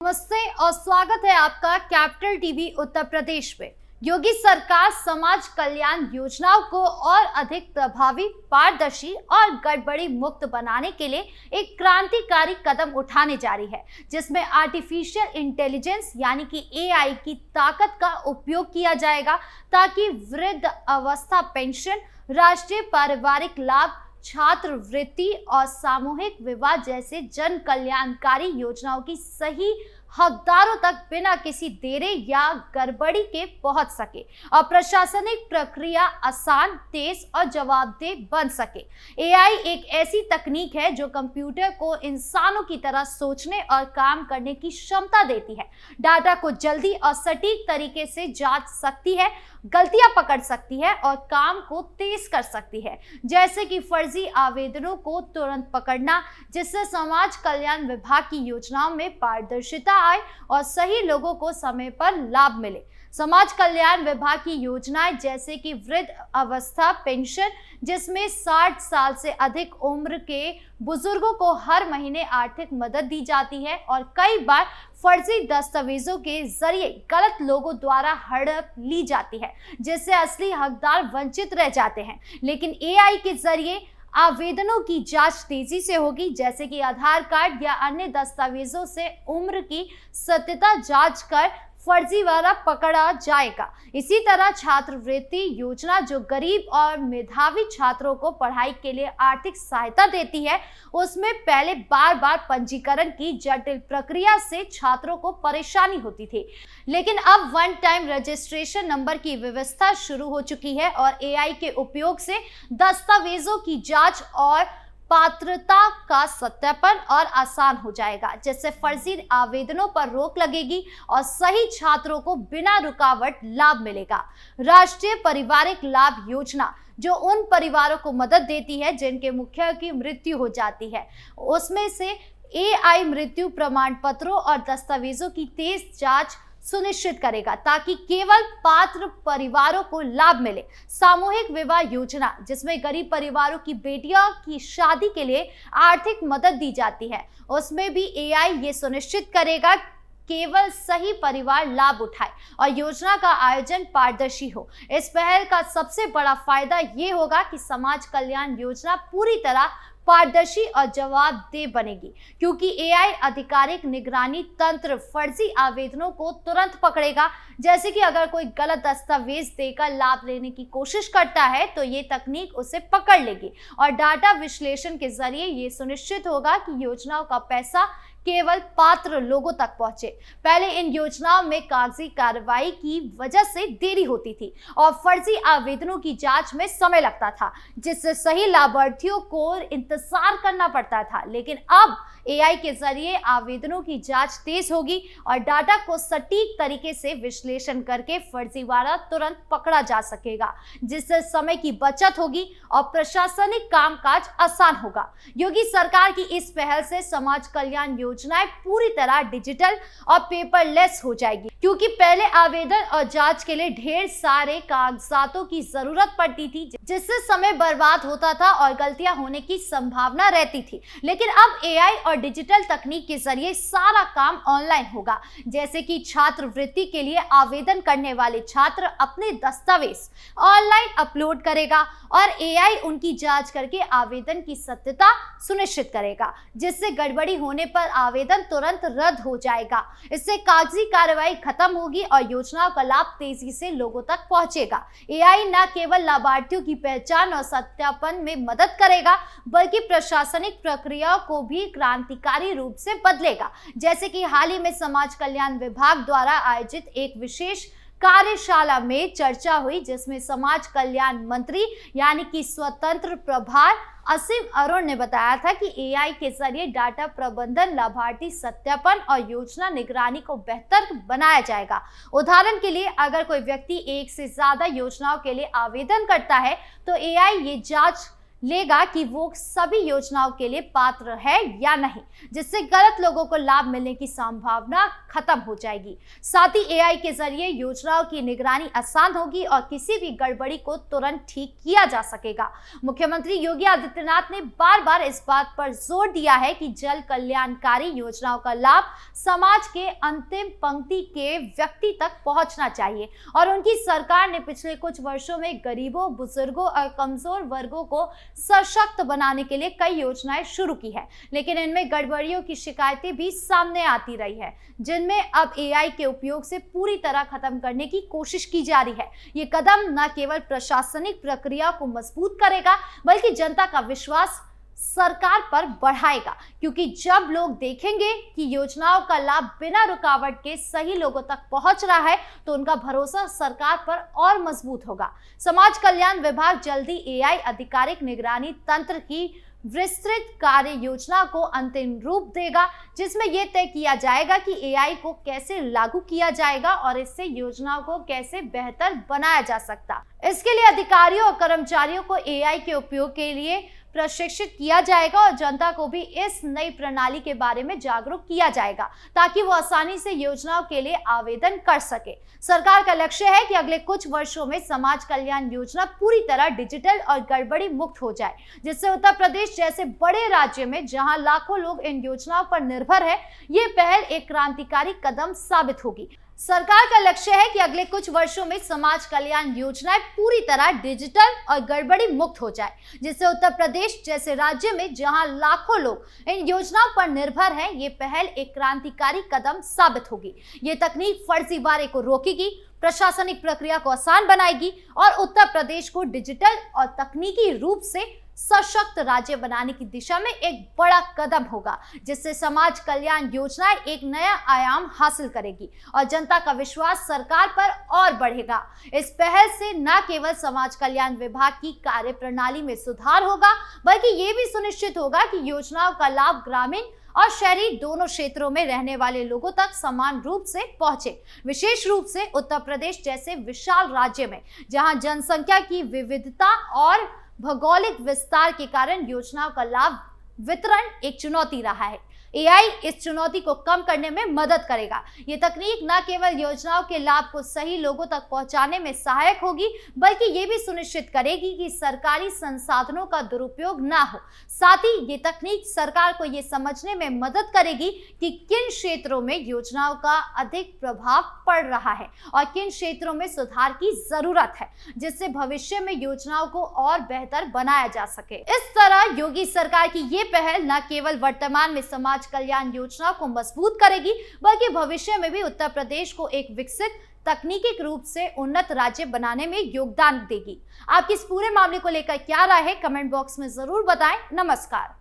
नमस्ते और स्वागत है आपका कैपिटल टीवी उत्तर प्रदेश में। योगी सरकार समाज कल्याण योजनाओं को और अधिक प्रभावी, पारदर्शी और गड़बड़ी मुक्त बनाने के लिए एक क्रांतिकारी कदम उठाने जा रही है, जिसमें आर्टिफिशियल इंटेलिजेंस यानी कि एआई की ताकत का उपयोग किया जाएगा ताकि वृद्ध अवस्था पेंशन, राष्ट्रीय पारिवारिक लाभ, छात्रवृत्ति और सामूहिक विवाह जैसे जन कल्याणकारी योजनाओं की सही हकदारों तक बिना किसी देरी या गड़बड़ी के पहुंच सके और प्रशासनिक प्रक्रिया आसान, तेज और जवाबदेह बन सके। एआई एक ऐसी तकनीक है जो कंप्यूटर को इंसानों की तरह सोचने और काम करने की क्षमता देती है। डाटा को जल्दी और सटीक तरीके से जांच सकती है, गलतियां पकड़ सकती है और काम को तेज कर सकती है, जैसे कि फर्जी आवेदनों को तुरंत पकड़ना, जिससे समाज कल्याण विभाग की योजनाओं में पारदर्शिता आए और सही लोगों को समय पर लाभ मिले। समाज कल्याण विभाग की योजनाएं जैसे कि वृद्ध अवस्था पेंशन, जिसमें 60 साल से अधिक उम्र के बुजुर्गों को हर महीने आर्थिक मदद दी जाती है और कई बार फर्जी दस्तावेजों के जरिए गलत लोगों द्वारा हड़प ली जाती है, जिससे असली हकदार वंचित रह जाते हैं। लेकिन एआई के जरिए आवेदनों की जांच तेजी से होगी, जैसे कि आधार कार्ड या अन्य दस्तावेजों से उम्र की सत्यता जांच कर फर्जीवाड़ा पकड़ा जाएगा। इसी तरह छात्रवृत्ति योजना जो गरीब और मेधावी छात्रों को पढ़ाई के लिए आर्थिक सहायता देती है, उसमें पहले बार बार पंजीकरण की जटिल प्रक्रिया से छात्रों को परेशानी होती थी, लेकिन अब वन टाइम रजिस्ट्रेशन नंबर की व्यवस्था शुरू हो चुकी है और एआई के उपयोग से दस्तावेजों की जांच और पात्रता का सत्यापन और आसान हो जाएगा, जिससे फर्जी आवेदनों पर रोक लगेगी और सही छात्रों को बिना रुकावट लाभ मिलेगा। राष्ट्रीय पारिवारिक लाभ योजना जो उन परिवारों को मदद देती है जिनके मुखिया की मृत्यु हो जाती है, उसमें से एआई मृत्यु प्रमाण पत्रों और दस्तावेजों की तेज जांच सुनिश्चित करेगा ताकि केवल पात्र परिवारों को लाभ मिले। सामूहिक विवाह योजना जिसमें गरीब परिवारों की बेटियों की शादी के लिए आर्थिक मदद दी जाती है, उसमें भी एआई ये सुनिश्चित करेगा केवल सही परिवार लाभ उठाए और योजना का आयोजन पारदर्शी हो। इस पहल का सबसे बड़ा फायदा ये होगा कि समाज कल्याण योजना पूरी तरह पारदर्शी और जवाबदेह बनेगी, क्योंकि एआई आधिकारिक निगरानी तंत्र फर्जी आवेदनों को तुरंत पकड़ेगा। जैसे कि अगर कोई गलत दस्तावेज देकर लाभ लेने की कोशिश करता है तो ये तकनीक उसे पकड़ लेगी और डाटा विश्लेषण के जरिए ये सुनिश्चित होगा कि योजनाओं का पैसा केवल पात्र लोगों तक पहुंचे। पहले इन योजनाओं में कागजी कार्रवाई की वजह से देरी होती थी और फर्जी आवेदनों की जांच में समय लगता था, जिससे सही लाभार्थियों को इंतजार करना पड़ता था। लेकिन अब एआई के जरिए आवेदनों की जांच तेज होगी और डाटा को सटीक तरीके से विश्लेषण करके फर्जीवाड़ा तुरंत पकड़ा जा सकेगा, जिससे समय की बचत होगी और प्रशासनिक कामकाज आसान होगा। योगी सरकार की इस पहल से समाज कल्याण योजनाएं पूरी तरह डिजिटल और पेपरलेस हो जाएगी, क्योंकि पहले आवेदन और जांच के लिए ढेर सारे कागजातों की जरूरत पड़ती थी, जिससे समय बर्बाद होता था और गलतियां होने की संभावना रहती थी। लेकिन अब एआई और डिजिटल तकनीक के जरिए सारा काम ऑनलाइन होगा, जैसे कि छात्रवृत्ति के लिए आवेदन करने वाले छात्र अपने दस्तावेज ऑनलाइन अपलोड करेगा और एआई उनकी जांच करके आवेदन की सत्यता सुनिश्चित करेगा, जिससे गड़बड़ी होने पर आवेदन तुरंत रद्द हो जाएगा। इससे कागजी कार्रवाई खत्म होगी और योजनाओं का लाभ तेजी से लोगों तक पहुंचेगा। एआई न केवल लाभार्थियों की पहचान और सत्यापन में मदद करेगा, बल्कि प्रशासनिक प्रक्रियाओं को भी क्रांतिकारी रूप से बदलेगा। जैसे कि हाल ही में समाज कल्याण विभाग द्वारा आयोजित एक विशेष कार्यशाला में चर्चा हुई, जिसमें समाज कल्याण मंत्री यानी कि स्वतंत्र प्रभार असीम अरुण ने बताया था कि एआई के जरिए डाटा प्रबंधन, लाभार्थी सत्यापन और योजना निगरानी को बेहतर बनाया जाएगा। उदाहरण के लिए, अगर कोई व्यक्ति एक से ज्यादा योजनाओं के लिए आवेदन करता है तो एआई ये जांच लेगा कि वो सभी योजनाओं के लिए पात्र है या नहीं, जिससे गलत लोगों को लाभ मिलने की संभावना खत्म हो जाएगी। साथ ही एआई के जरिए योजनाओं की निगरानी आसान होगी और किसी भी गड़बड़ी को तुरंत ठीक किया जा सकेगा। मुख्यमंत्री योगी आदित्यनाथ ने बार बार इस बात पर जोर दिया है कि जन कल्याणकारी योजनाओं का लाभ समाज के अंतिम पंक्ति के व्यक्ति तक पहुंचना चाहिए और उनकी सरकार ने पिछले कुछ वर्षों में गरीबों, बुजुर्गों और कमजोर वर्गों को सशक्त बनाने के लिए कई योजनाएं शुरू की है, लेकिन इनमें गड़बड़ियों की शिकायतें भी सामने आती रही है, जिनमें अब एआई के उपयोग से पूरी तरह खत्म करने की कोशिश की जा रही है। ये कदम न केवल प्रशासनिक प्रक्रिया को मजबूत करेगा, बल्कि जनता का विश्वास सरकार पर बढ़ाएगा, क्योंकि जब लोग देखेंगे कि योजनाओं का लाभ बिना रुकावट के सही लोगों तक पहुंच रहा है, तो उनका भरोसा सरकार पर और मजबूत होगा। समाज कल्याण विभाग जल्दी एआई आधिकारिक निगरानी तंत्र की विस्तृत कार्य योजना को अंतिम रूप देगा, जिसमें यह तय किया जाएगा कि एआई को कैसे लागू किया जाएगा और इससे योजनाओं को कैसे बेहतर बनाया जा सकता। इसके लिए अधिकारियों और कर्मचारियों को एआई के उपयोग के लिए प्रशिक्षित किया जाएगा और जनता को भी इस नई प्रणाली के बारे में जागरूक किया जाएगा, ताकि वो आसानी से योजनाओं के लिए आवेदन कर सके। सरकार का लक्ष्य है कि अगले कुछ वर्षों में समाज कल्याण योजना पूरी तरह डिजिटल और गड़बड़ी मुक्त हो जाए, जिससे उत्तर प्रदेश जैसे बड़े राज्य में जहां लाखों लोग इन योजनाओं पर निर्भर है, ये पहल एक क्रांतिकारी कदम साबित होगी। सरकार का लक्ष्य है कि अगले कुछ वर्षों में समाज कल्याण योजनाएं पूरी तरह डिजिटल और गड़बड़ी मुक्त हो जाए, जिससे उत्तर प्रदेश जैसे राज्य में जहां लाखों लोग इन योजनाओं पर निर्भर हैं, ये पहल एक क्रांतिकारी कदम साबित होगी। ये तकनीक फर्जीवाड़े को रोकेगी, प्रशासनिक प्रक्रिया को आसान बनाएगी और उत्तर प्रदेश को डिजिटल और तकनीकी रूप से सशक्त राज्य बनाने की दिशा में एक बड़ा कदम होगा, जिससे समाज कल्याण योजनाएं एक नया आयाम हासिल करेगी और जनता का विश्वास सरकार पर और बढ़ेगा। इस पहल से न केवल समाज कल्याण विभाग की कार्य प्रणाली में सुधार होगा, बल्कि ये भी सुनिश्चित होगा कि योजनाओं का लाभ ग्रामीण और शहरी दोनों क्षेत्रों में रहने वाले लोगों तक समान रूप से पहुंचे। विशेष रूप से उत्तर प्रदेश जैसे विशाल राज्य में, जहां जनसंख्या की विविधता और भौगोलिक विस्तार के कारण योजनाओं का लाभ वितरण एक चुनौती रहा है। एआई इस चुनौती को कम करने में मदद करेगा। ये तकनीक न केवल योजनाओं के लाभ को सही लोगों तक पहुंचाने में सहायक होगी, बल्कि ये भी सुनिश्चित करेगी कि सरकारी संसाधनों का दुरुपयोग ना हो। साथ ही ये तकनीक सरकार को ये समझने में मदद करेगी कि किन क्षेत्रों में योजनाओं का अधिक प्रभाव पड़ रहा है और किन क्षेत्रों में सुधार की जरूरत है, जिससे भविष्य में योजनाओं को और बेहतर बनाया जा सके। इस तरह योगी सरकार की ये पहल न केवल वर्तमान में समाज कल्याण योजना को मजबूत करेगी, बल्कि भविष्य में भी उत्तर प्रदेश को एक विकसित तकनीकी रूप से उन्नत राज्य बनाने में योगदान देगी। आपकी इस पूरे मामले को लेकर क्या राय है, कमेंट बॉक्स में जरूर बताएं। नमस्कार।